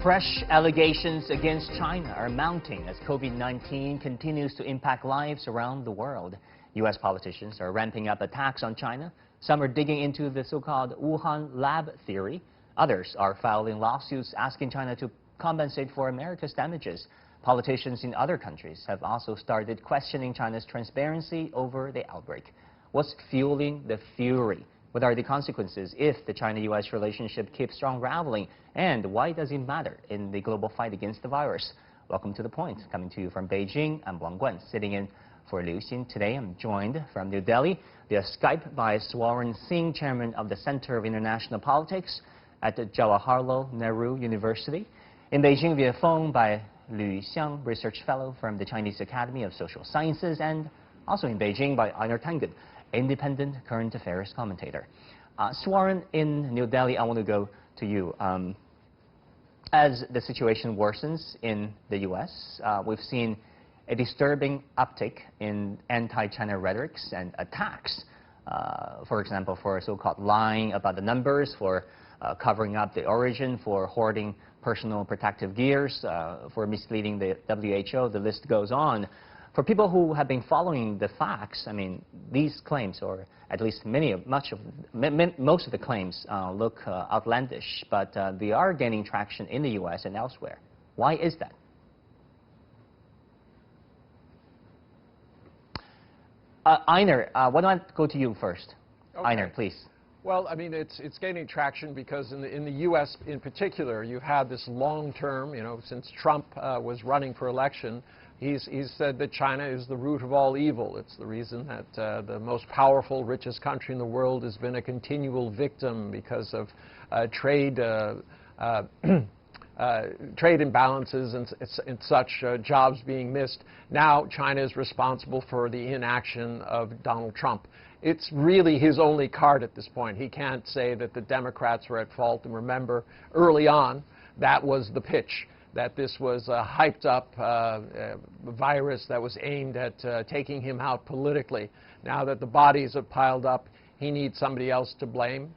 Fresh allegations against China are mounting as COVID-19 continues to impact lives around the world. U.S. politicians are ramping up attacks on China. Some are digging into the so-called Wuhan lab theory. Others are filing lawsuits asking China to compensate for America's damages. Politicians in other countries have also started questioning China's transparency over the outbreak. What's fueling the fury? What are the consequences if the China-U.S. relationship keeps unraveling? And why does it matter in the global fight against the virus? Welcome to The Point. Coming to you from Beijing, I'm Wang Guan, sitting in for Lyu Xiang. Today I'm joined from New Delhi via Skype by Swaran Singh, chairman of the Center of International Politics at the Jawaharlal Nehru University. In Beijing via phone by Lyu Xiang, research fellow from the Chinese Academy of Social Sciences, and also in Beijing by Einar Tangen, independent current affairs commentator. Swaran, in New Delhi, I want to go to you. As the situation worsens in the U.S., we've seen a disturbing uptick in anti-China rhetorics and attacks. For example, for so-called lying about the numbers, for covering up the origin, for hoarding personal protective gears, for misleading the WHO, the list goes on. For people who have been following the facts, I mean, these claims, or at least most of the claims look outlandish, but they are gaining traction in the U.S. and elsewhere. Why is that? Einar, why don't I go to you first? Okay. Einar, please. Well, I mean, it's gaining traction because in the U.S. in particular, you had this long-term, since Trump was running for election, he's said that China is the root of all evil. It's the reason that the most powerful, richest country in the world has been a continual victim because of trade imbalances and such, jobs being missed. Now China is responsible for the inaction of Donald Trump. It's really his only card at this point. He can't say that the Democrats were at fault. And remember, early on, that was the pitch, that this was a hyped-up virus that was aimed at taking him out politically. Now that the bodies have piled up, he needs somebody else to blame.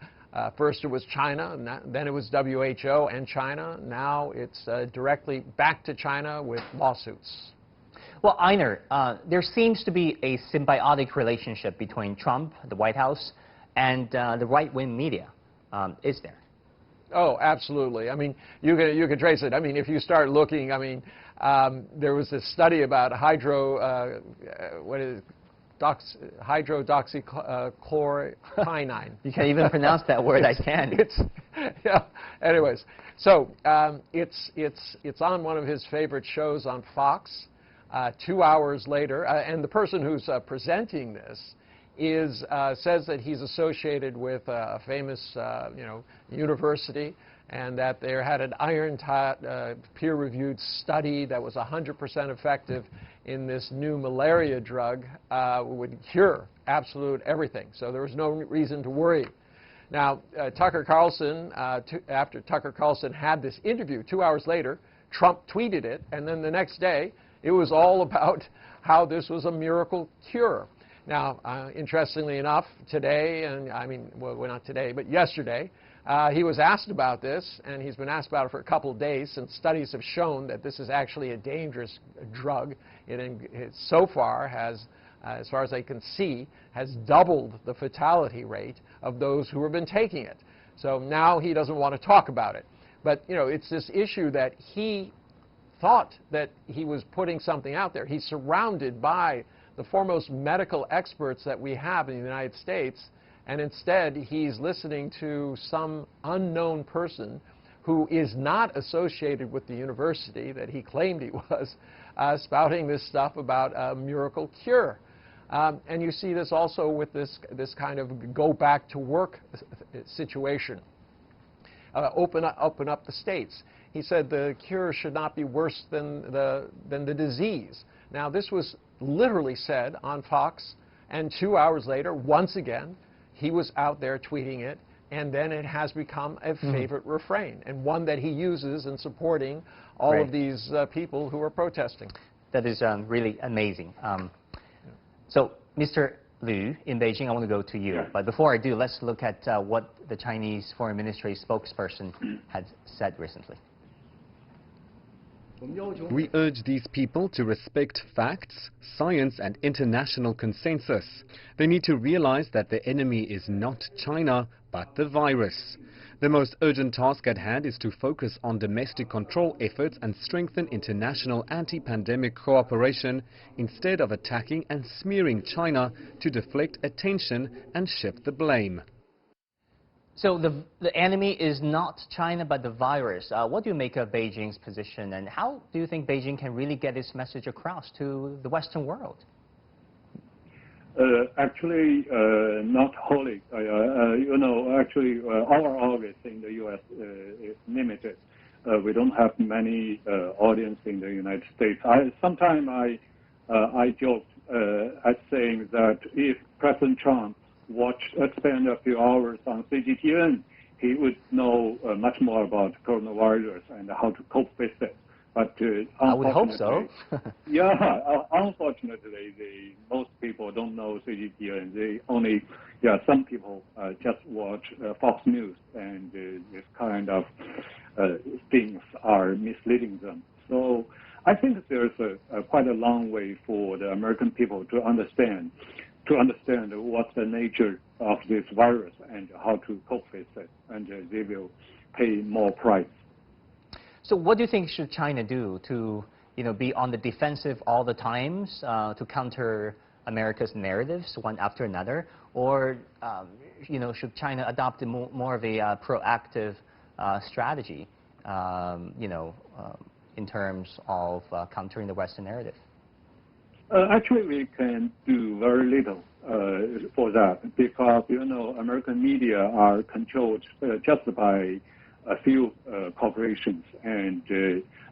First it was China, and then it was WHO and China. Now it's directly back to China with lawsuits. Well, Einar, there seems to be a symbiotic relationship between Trump, the White House, and the right-wing media. Is there? Oh, absolutely. I mean, you can trace it. I mean, if you start looking, I mean, there was this study about hydroxychloroquine. You can't even pronounce that word. I can. Yeah. Anyways, so it's on one of his favorite shows on Fox. 2 hours later, and the person who's presenting this says that he's associated with a famous university, and that they had an iron-tight, peer-reviewed study that was 100% effective in this new malaria drug, would cure absolute everything. So there was no reason to worry. Now, Tucker Carlson, after Tucker Carlson had this interview, 2 hours later, Trump tweeted it, and then the next day, it was all about how this was a miracle cure. Now, interestingly enough, today, and I mean, well, not today, but yesterday, he was asked about this, and he's been asked about it for a couple of days, since studies have shown that this is actually a dangerous drug. It so far has, as far as I can see, has doubled the fatality rate of those who have been taking it. So now he doesn't want to talk about it. But, it's this issue that he thought that he was putting something out there. He's surrounded by the foremost medical experts that we have in the United States, and instead he's listening to some unknown person who is not associated with the university that he claimed he was, spouting this stuff about a miracle cure. And you see this also with this kind of go back to work situation. Open up the states. He said the cure should not be worse than the disease. Now, this was literally said on Fox, and 2 hours later, once again, he was out there tweeting it, and then it has become a favorite refrain, and one that he uses in supporting all of these people who are protesting. That is really amazing. So, Mr. Lyu, in Beijing, I want to go to you. Yeah. But before I do, let's look at what the Chinese Foreign Ministry spokesperson had said recently. We urge these people to respect facts, science and international consensus. They need to realize that the enemy is not China, but the virus. The most urgent task at hand is to focus on domestic control efforts and strengthen international anti-pandemic cooperation instead of attacking and smearing China to deflect attention and shift the blame. So the enemy is not China, but the virus. What do you make of Beijing's position, and how do you think Beijing can really get its message across to the Western world? Actually, not wholly. Actually, our audience in the U.S. is limited. We don't have many audience in the United States. Sometimes I joked at saying that if President Trump spend a few hours on CGTN, he would know much more about coronavirus and how to cope with it. But I would hope so. Yeah, unfortunately, most people don't know CGTN. They only, some people just watch Fox News, and this kind of things are misleading them. So I think there's quite a long way for the American people to understand what's the nature of this virus and how to cope with it, and they will pay more price. So what do you think should China do to, be on the defensive all the times to counter America's narratives one after another, or should China adopt more of a proactive strategy, in terms of countering the Western narrative? Actually, we can do very little for that because, American media are controlled just by a few corporations, and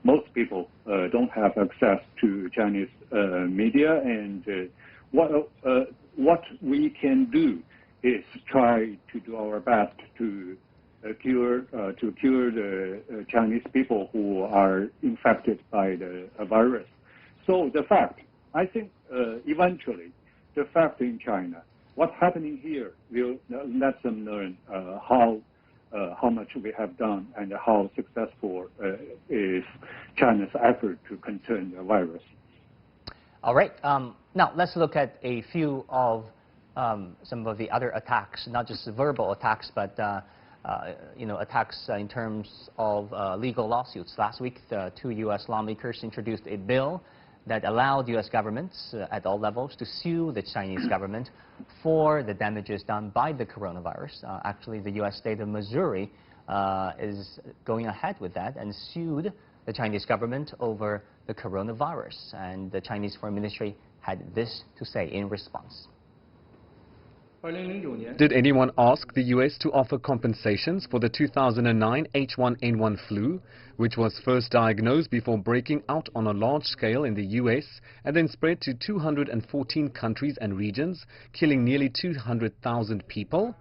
most people don't have access to Chinese media. And what we can do is try to do our best to cure the Chinese people who are infected by the virus. So I think eventually, the fact in China, what's happening here will let them learn how much we have done and how successful is China's effort to contain the virus. All right. Now, let's look at a few of some of the other attacks, not just verbal attacks, but attacks in terms of legal lawsuits. Last week, the 2 U.S. lawmakers introduced a bill that allowed U.S. governments at all levels to sue the Chinese government for the damages done by the coronavirus. Actually, the U.S. state of Missouri is going ahead with that and sued the Chinese government over the coronavirus. And the Chinese Foreign Ministry had this to say in response. Did anyone ask the U.S. to offer compensations for the 2009 H1N1 flu, which was first diagnosed before breaking out on a large scale in the U.S. and then spread to 214 countries and regions, killing nearly 200,000 people?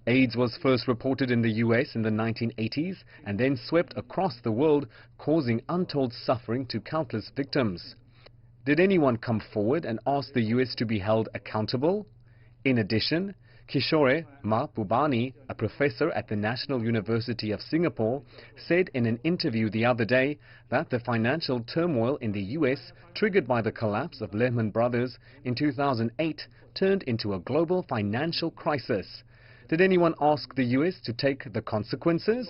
AIDS was first reported in the U.S. in the 1980s and then swept across the world, causing untold suffering to countless victims. Did anyone come forward and ask the U.S. to be held accountable? In addition, Kishore Mahbubani, a professor at the National University of Singapore, said in an interview the other day that the financial turmoil in the U.S. triggered by the collapse of Lehman Brothers in 2008 turned into a global financial crisis. Did anyone ask the U.S. to take the consequences?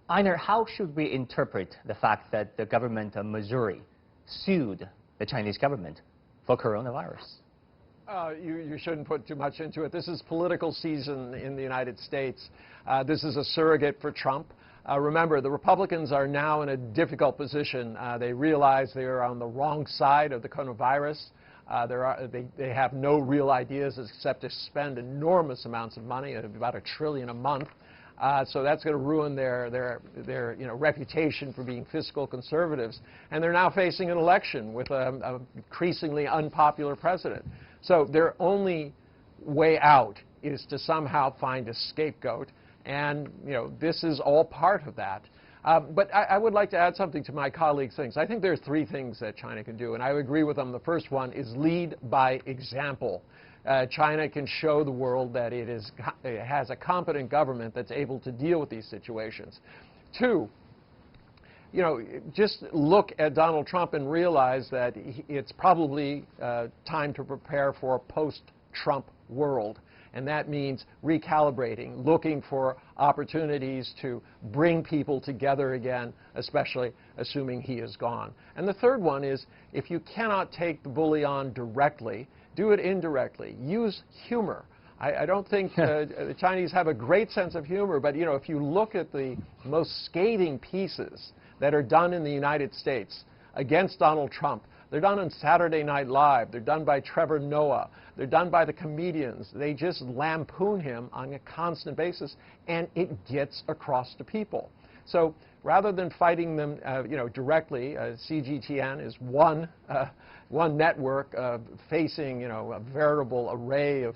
Einar, how should we interpret the fact that the government of Missouri sued the Chinese government for coronavirus? You shouldn't put too much into it. This is political season in the United States. This is a surrogate for Trump. Remember, the Republicans are now in a difficult position. They realize they are on the wrong side of the coronavirus. They have no real ideas except to spend enormous amounts of money, about $1 trillion a month. So that's going to ruin their reputation for being fiscal conservatives. And they're now facing an election with an increasingly unpopular president. So their only way out is to somehow find a scapegoat. And, this is all part of that. But I would like to add something to my colleagues' things. I think there are 3 things that China can do, and I agree with them. The first one is lead by example. China can show the world that it has a competent government that's able to deal with these situations. Two, you know, just look at Donald Trump and realize that it's probably time to prepare for a post-Trump world. And that means recalibrating, looking for opportunities to bring people together again, especially assuming he is gone. And the third one is, if you cannot take the bully on directly, do it indirectly. Use humor. I don't think the Chinese have a great sense of humor, but you know, if you look at the most scathing pieces that are done in the United States against Donald Trump, they're done on Saturday Night Live. They're done by Trevor Noah. They're done by the comedians. They just lampoon him on a constant basis, and it gets across to people. So rather than fighting them, you know, directly, CGTN is one network facing, you know, a veritable array of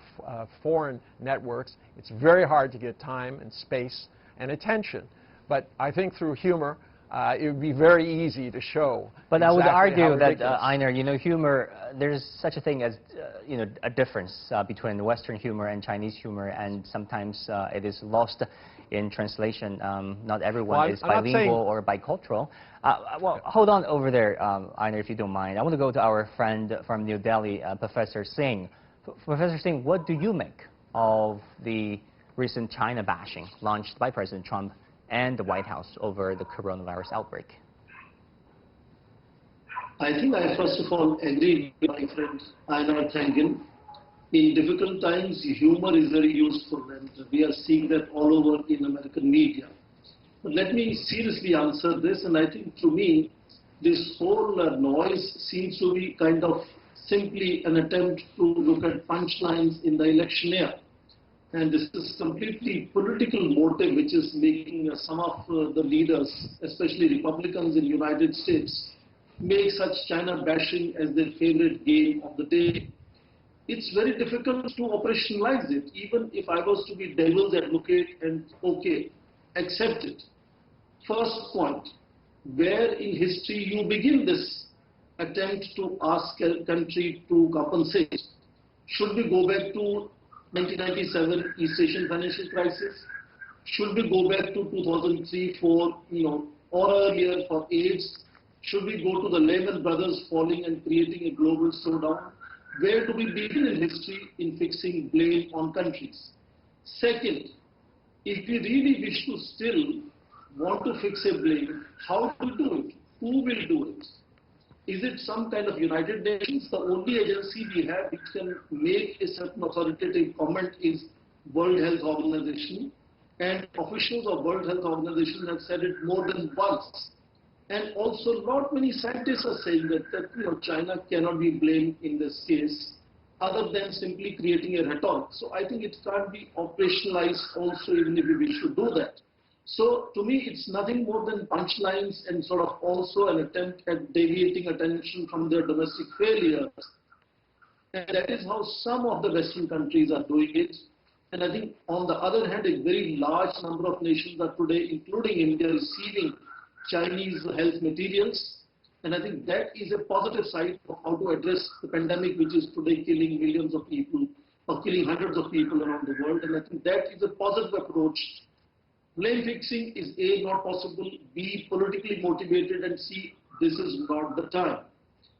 foreign networks. It's very hard to get time and space and attention. But I think through humor, it would be very easy to show. But exactly I would argue that, ridiculous. Einar, you know, humor, there's such a thing as, you know, a difference between Western humor and Chinese humor, and sometimes it is lost in translation. Not everyone is bilingual or bicultural. Well, hold on over there, Einar, if you don't mind. I want to go to our friend from New Delhi, Professor Singh. Professor Singh, what do you make of the recent China bashing launched by President Trump and the White House over the coronavirus outbreak? I think I first of all agree with my friend Einar Tangen. In difficult times, humor is very useful, and we are seeing that all over in American media. But let me seriously answer this, and I think to me, this whole noise seems to be kind of simply an attempt to look at punchlines in the election year. And this is completely political motive which is making some of the leaders, especially Republicans in the United States, make such China bashing as their favorite game of the day. It's very difficult to operationalize it, even if I was to be devil's advocate and okay, accept it. First point, where in history you begin this attempt to ask a country to compensate? Should we go back to 1997 East Asian financial crisis? Should we go back to 2003 for, you know, or earlier for AIDS? Should we go to the Lehman Brothers falling and creating a global slowdown? Where do we begin in history in fixing blame on countries? Second, if we really wish to still want to fix a blame, how do we do it? Who will do it? Is it some kind of United Nations? The only agency we have which can make a certain authoritative comment is World Health Organization, and officials of World Health Organization have said it more than once. And also, not many scientists are saying that you know, China cannot be blamed in this case, other than simply creating a rhetoric. So I think it can't be operationalized also, even if we wish to do that. So to me, it's nothing more than punchlines and sort of also an attempt at deviating attention from their domestic failures. And that is how some of the Western countries are doing it. And I think on the other hand, a very large number of nations are today, including India, receiving Chinese health materials. And I think that is a positive side of how to address the pandemic, which is today killing millions of people or killing hundreds of people around the world. And I think that is a positive approach. Blame fixing is A, not possible, B, politically motivated, and C, this is not the time.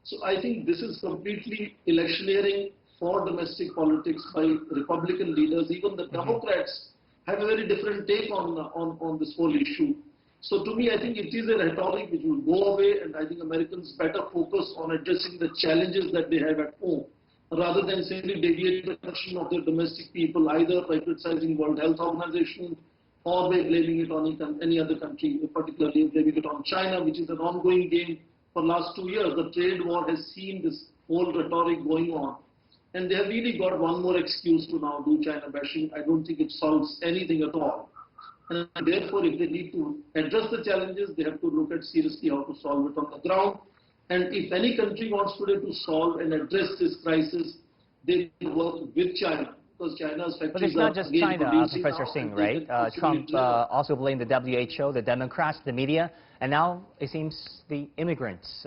So I think this is completely electioneering for domestic politics by Republican leaders. Even the Democrats have a very different take on this whole issue. So to me, I think it is a rhetoric which will go away, and I think Americans better focus on addressing the challenges that they have at home, rather than simply deviate the attention of their domestic people, either by criticizing World Health Organization, or by blaming it on any other country, particularly blaming it on China, which is an ongoing game for the last 2 years. The trade war has seen this whole rhetoric going on. And they have really got one more excuse to now do China bashing. I don't think it solves anything at all. And therefore, if they need to address the challenges, they have to look at seriously how to solve it on the ground. And if any country wants today to solve and address this crisis, they will work with China. Because China's factories but it's not just China, Professor Singh, right? Trump also blamed the WHO, the Democrats, the media, and now it seems the immigrants.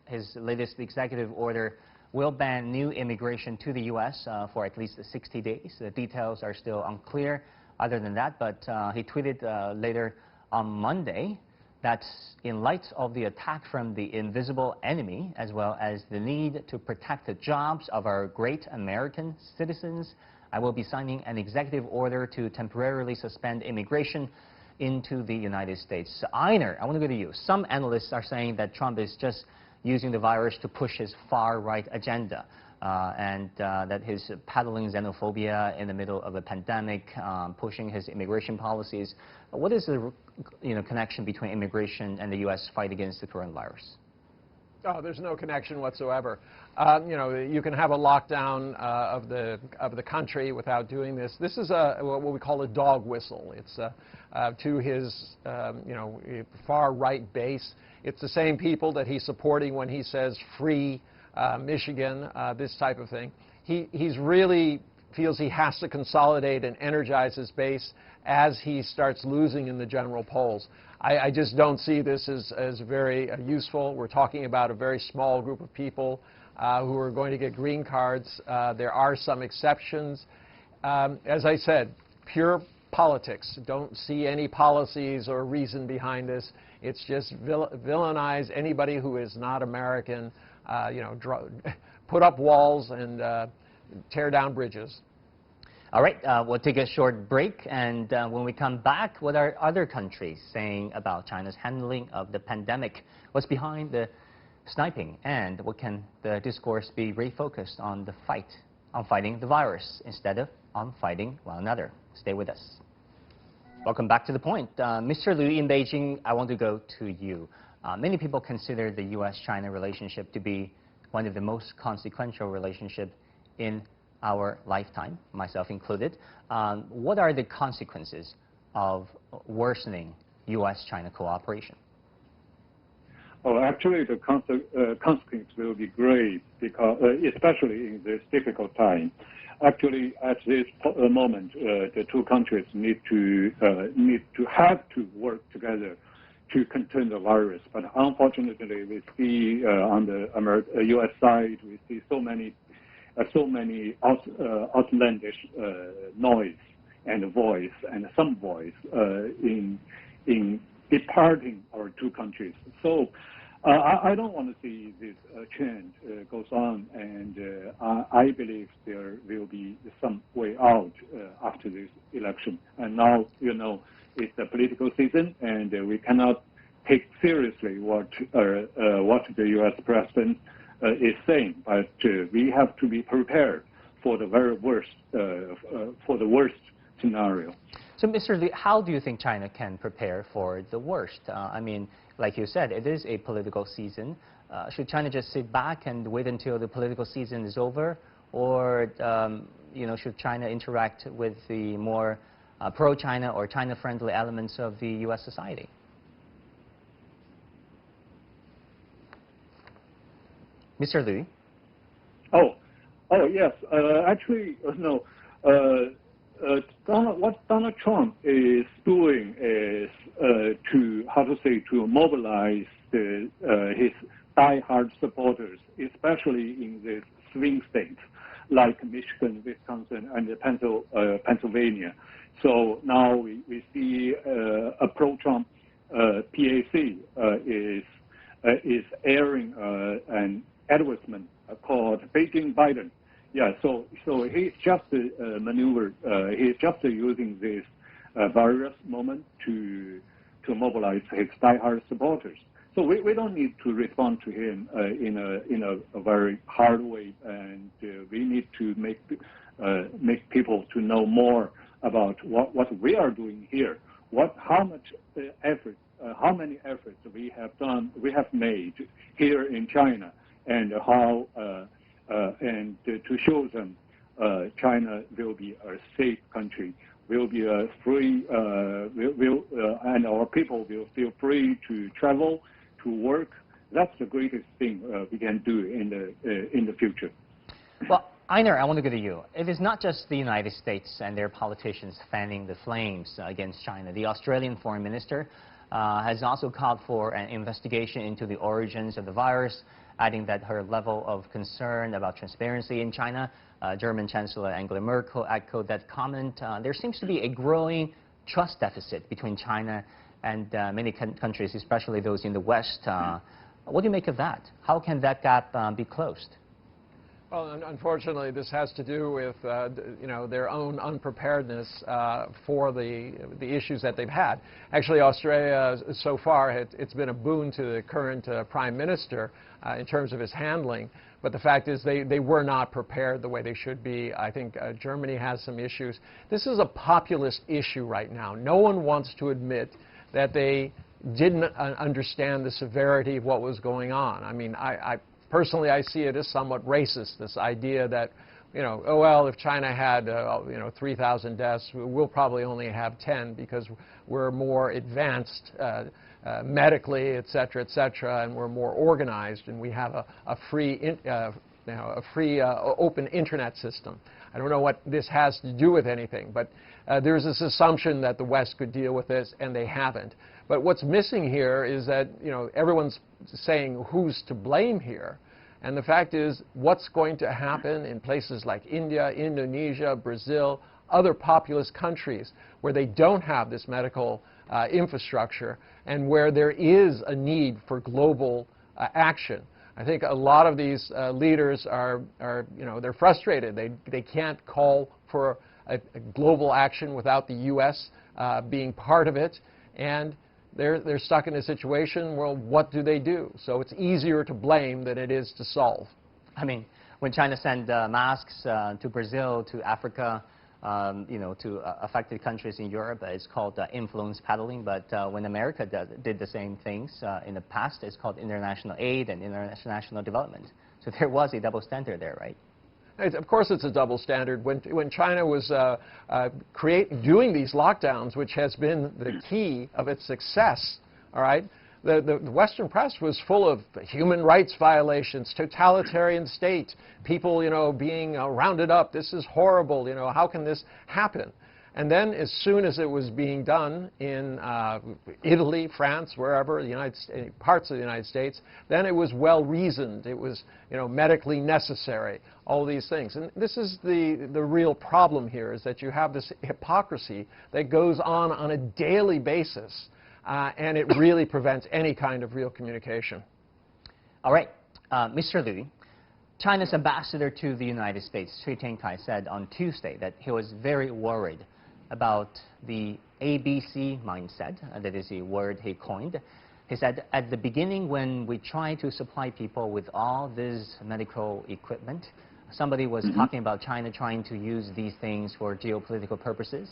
His latest executive order will ban new immigration to the U.S. For at least 60 days. The details are still unclear other than that, but he tweeted later on Monday that in light of the attack from the invisible enemy, as well as the need to protect the jobs of our great American citizens, I will be signing an executive order to temporarily suspend immigration into the United States. Einar, I want to go to you. Some analysts are saying that Trump is just using the virus to push his far-right agenda, and that he's peddling xenophobia in the middle of a pandemic, pushing his immigration policies. What is the connection between immigration and the U.S. fight against the coronavirus? Oh, there's no connection whatsoever. You can have a lockdown of the country without doing this. This is what we call a dog whistle. It's to his far right base. It's the same people that he's supporting when he says free Michigan, this type of thing. He's really feels he has to consolidate and energize his base as he starts losing in the general polls. I just don't see this as very useful. We're talking about a very small group of people who are going to get green cards. There are some exceptions. As I said, pure politics. Don't see any policies or reason behind this. It's just villainize anybody who is not American, put up walls and tear down bridges. All right, we'll take a short break, and when we come back, what are other countries saying about China's handling of the pandemic? What's behind the sniping, and what can the discourse be refocused on the fight, on fighting the virus, instead of on fighting one another? Stay with us. Welcome back to The Point. Mr. Liu in Beijing, I want to go to you. Many people consider the U.S.-China relationship to be one of the most consequential relationships in our lifetime, myself included. What are the consequences of worsening U.S.-China cooperation? Oh, actually, the consequence will be great, because, especially in this difficult time. Actually, at this moment, the two countries need to have to work together to contain the virus. But unfortunately, we see on the U.S. side, we see so many outlandish noise and voice and some voice in departing our two countries. So I don't want to see this trend goes on, and I believe there will be some way out after this election. And now, it's the political season, and we cannot take seriously what the U.S. president is saying, but we have to be prepared for the very worst, for the worst scenario. So, Mr. Liu, how do you think China can prepare for the worst? I mean, like you said, it is a political season. Should China just sit back and wait until the political season is over, or should China interact with the more pro-China or China-friendly elements of the U.S. society? Mr. Liu? Oh, yes. Actually, no. What Donald Trump is doing is to mobilize his die-hard supporters, especially in the swing states like Michigan, Wisconsin, and Pennsylvania. So now we see a pro-Trump PAC is airing an advertisement called Beijing Biden. Yeah, so he's just maneuvered. He's just using this virus moment to mobilize his diehard supporters. So we don't need to respond to him in a very hard way, and we need to make people to know more about what we are doing here. How many efforts we have made here in China, and how and to show them China will be a safe country, will be a free, and our people will feel free to travel, to work. That's the greatest thing we can do in the future. Well, Einar, I want to go to you. It is not just the United States and their politicians fanning the flames against China. The Australian Foreign Minister has also called for an investigation into the origins of the virus, adding that her level of concern about transparency in China. German Chancellor Angela Merkel echoed that comment. There seems to be a growing trust deficit between China and many countries, especially those in the West. What do you make of that? How can that gap be closed? Well, unfortunately, this has to do with their own unpreparedness for the issues that they've had. Actually, Australia, so far, it's been a boon to the current Prime Minister in terms of his handling. But the fact is they were not prepared the way they should be. I think Germany has some issues. This is a populist issue right now. No one wants to admit that they didn't understand the severity of what was going on. I mean, personally, I see it as somewhat racist, this idea that, oh, well, if China had, 3,000 deaths, we'll probably only have 10 because we're more advanced medically, et cetera, and we're more organized, and we have a free, open internet system. I don't know what this has to do with anything, but there's this assumption that the West could deal with this, and they haven't. But what's missing here is that, everyone's saying who's to blame here. And the fact is, what's going to happen in places like India, Indonesia, Brazil, other populous countries where they don't have this medical infrastructure and where there is a need for global action. I think a lot of these leaders are they're frustrated. They can't call for a global action without the U.S. Being part of it. And they're stuck in a situation, well, what do they do? So it's easier to blame than it is to solve. I mean, when China sent masks to Brazil, to Africa, to affected countries in Europe, it's called influence peddling. But when America did the same things in the past, it's called international aid and international development. So there was a double standard there, right? Of course it's a double standard. When China was doing these lockdowns, which has been the key of its success, all right, the Western press was full of human rights violations, totalitarian state, people, being rounded up. This is horrible. How can this happen? And then as soon as it was being done in Italy, France, wherever, parts of the United States, then it was well-reasoned. It was, medically necessary, all these things. And this is the real problem here, is that you have this hypocrisy that goes on a daily basis, and it really prevents any kind of real communication. All right. Mr. Liu, China's ambassador to the United States, Cui Tiankai, said on Tuesday that he was very worried about the ABC mindset. That is a word he coined. He said, at the beginning, when we tried to supply people with all this medical equipment, somebody was talking about China trying to use these things for geopolitical purposes.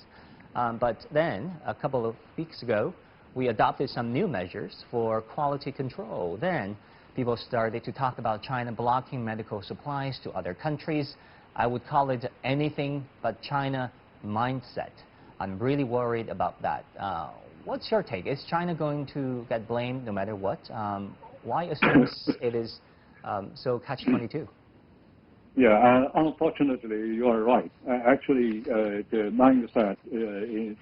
But then, a couple of weeks ago, we adopted some new measures for quality control. Then, people started to talk about China blocking medical supplies to other countries. I would call it anything but China mindset. I'm really worried about that. What's your take? Is China going to get blamed no matter what? Why assume it is so catch-22? Yeah, unfortunately, you are right. Actually, the mindset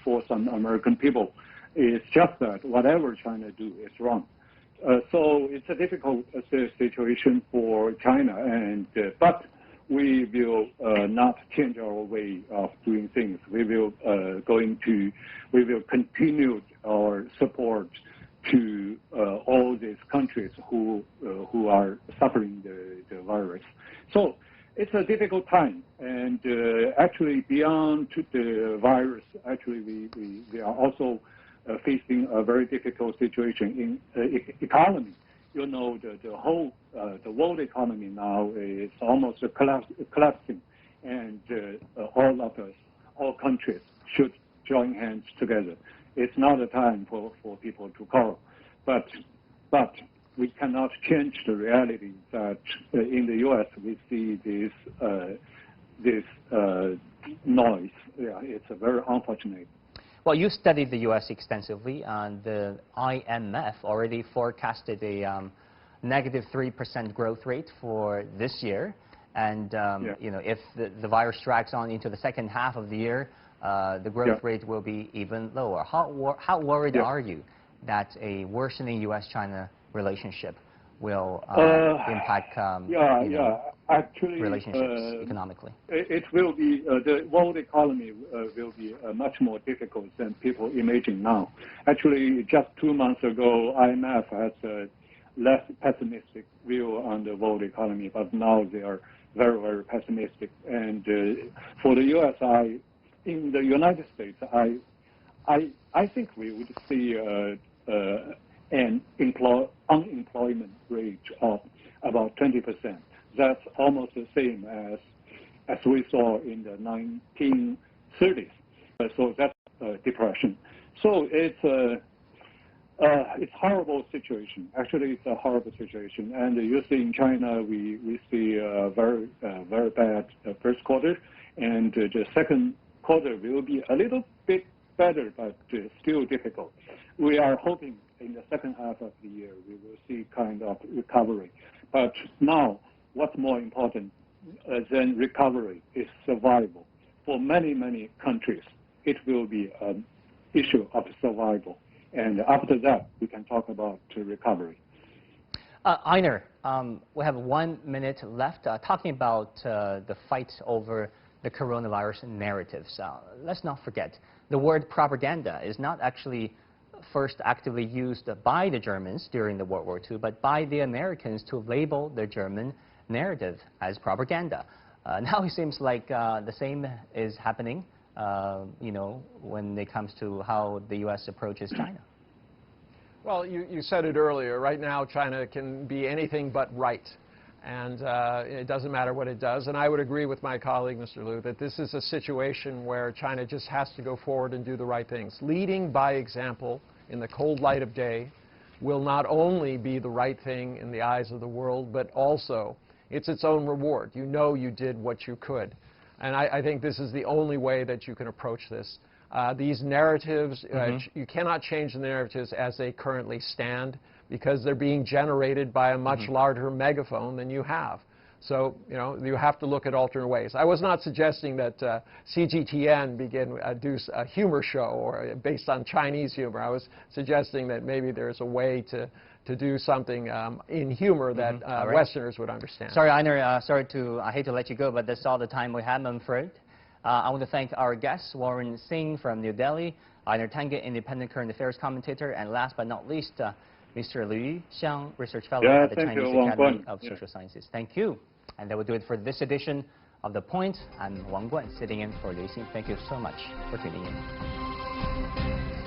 for some American people is just that whatever China do is wrong. So it's a difficult situation for China, but we will not change our way of doing things. We will continue our support to all these countries who are suffering the virus. So it's a difficult time, and actually beyond the virus, actually we are also facing a very difficult situation in economy. The whole the world economy now is almost collapsing, and all of us, all countries, should join hands together. It's not a time for people to quarrel, but we cannot change the reality that in the U.S. we see this noise. Yeah, it's a very unfortunate. Well, you studied the U.S. extensively, and the IMF already forecasted a negative 3% growth rate for this year. And if the virus drags on into the second half of the year, the growth rate will be even lower. How worried are you that a worsening U.S.-China relationship will impact actually, relationships economically? It will be, the world economy will be much more difficult than people imagine now. Actually, just 2 months ago, IMF has a less pessimistic view on the world economy, but now they are very, very pessimistic. And for the U.S., in the United States, I think we would see an unemployment rate of about 20%. That's almost the same as we saw in the 1930s. So that's depression. So it's a horrible situation. Actually, it's a horrible situation. And you see in China, we see a very bad first quarter, and the second quarter will be a little bit better, but still difficult. We are hoping in the second half of the year we will see kind of recovery. But now, what's more important than recovery is survival. For many, many countries, it will be an issue of survival. And after that, we can talk about recovery. Einar, we have 1 minute left talking about the fight over the coronavirus narratives. Let's not forget, the word propaganda is not actually first actively used by the Germans during the World War II, but by the Americans to label the German narrative as propaganda. Now it seems like the same is happening, when it comes to how the U.S. approaches China. Well, you said it earlier. Right now, China can be anything but right. And it doesn't matter what it does. And I would agree with my colleague, Mr. Liu, that this is a situation where China just has to go forward and do the right things. Leading by example in the cold light of day will not only be the right thing in the eyes of the world, but also it's its own reward. You know you did what you could. And I think this is the only way that you can approach this. These narratives, you cannot change the narratives as they currently stand, because they're being generated by a much larger megaphone than you have. So, you have to look at alternate ways. I was not suggesting that CGTN do a humor show or based on Chinese humor. I was suggesting that maybe there's a way to do something in humor that Westerners would understand. Sorry, Einar, I hate to let you go, but that's all the time we have, I'm afraid. I want to thank our guests, Swaran Singh from New Delhi, Einar Tangen, independent current affairs commentator, and last but not least, Mr. Lyu Xiang, research fellow at the Chinese Academy of Social Sciences. Thank you. And that will do it for this edition of The Point. I'm Wang Guan, sitting in for Lyu Xing. Thank you so much for tuning in.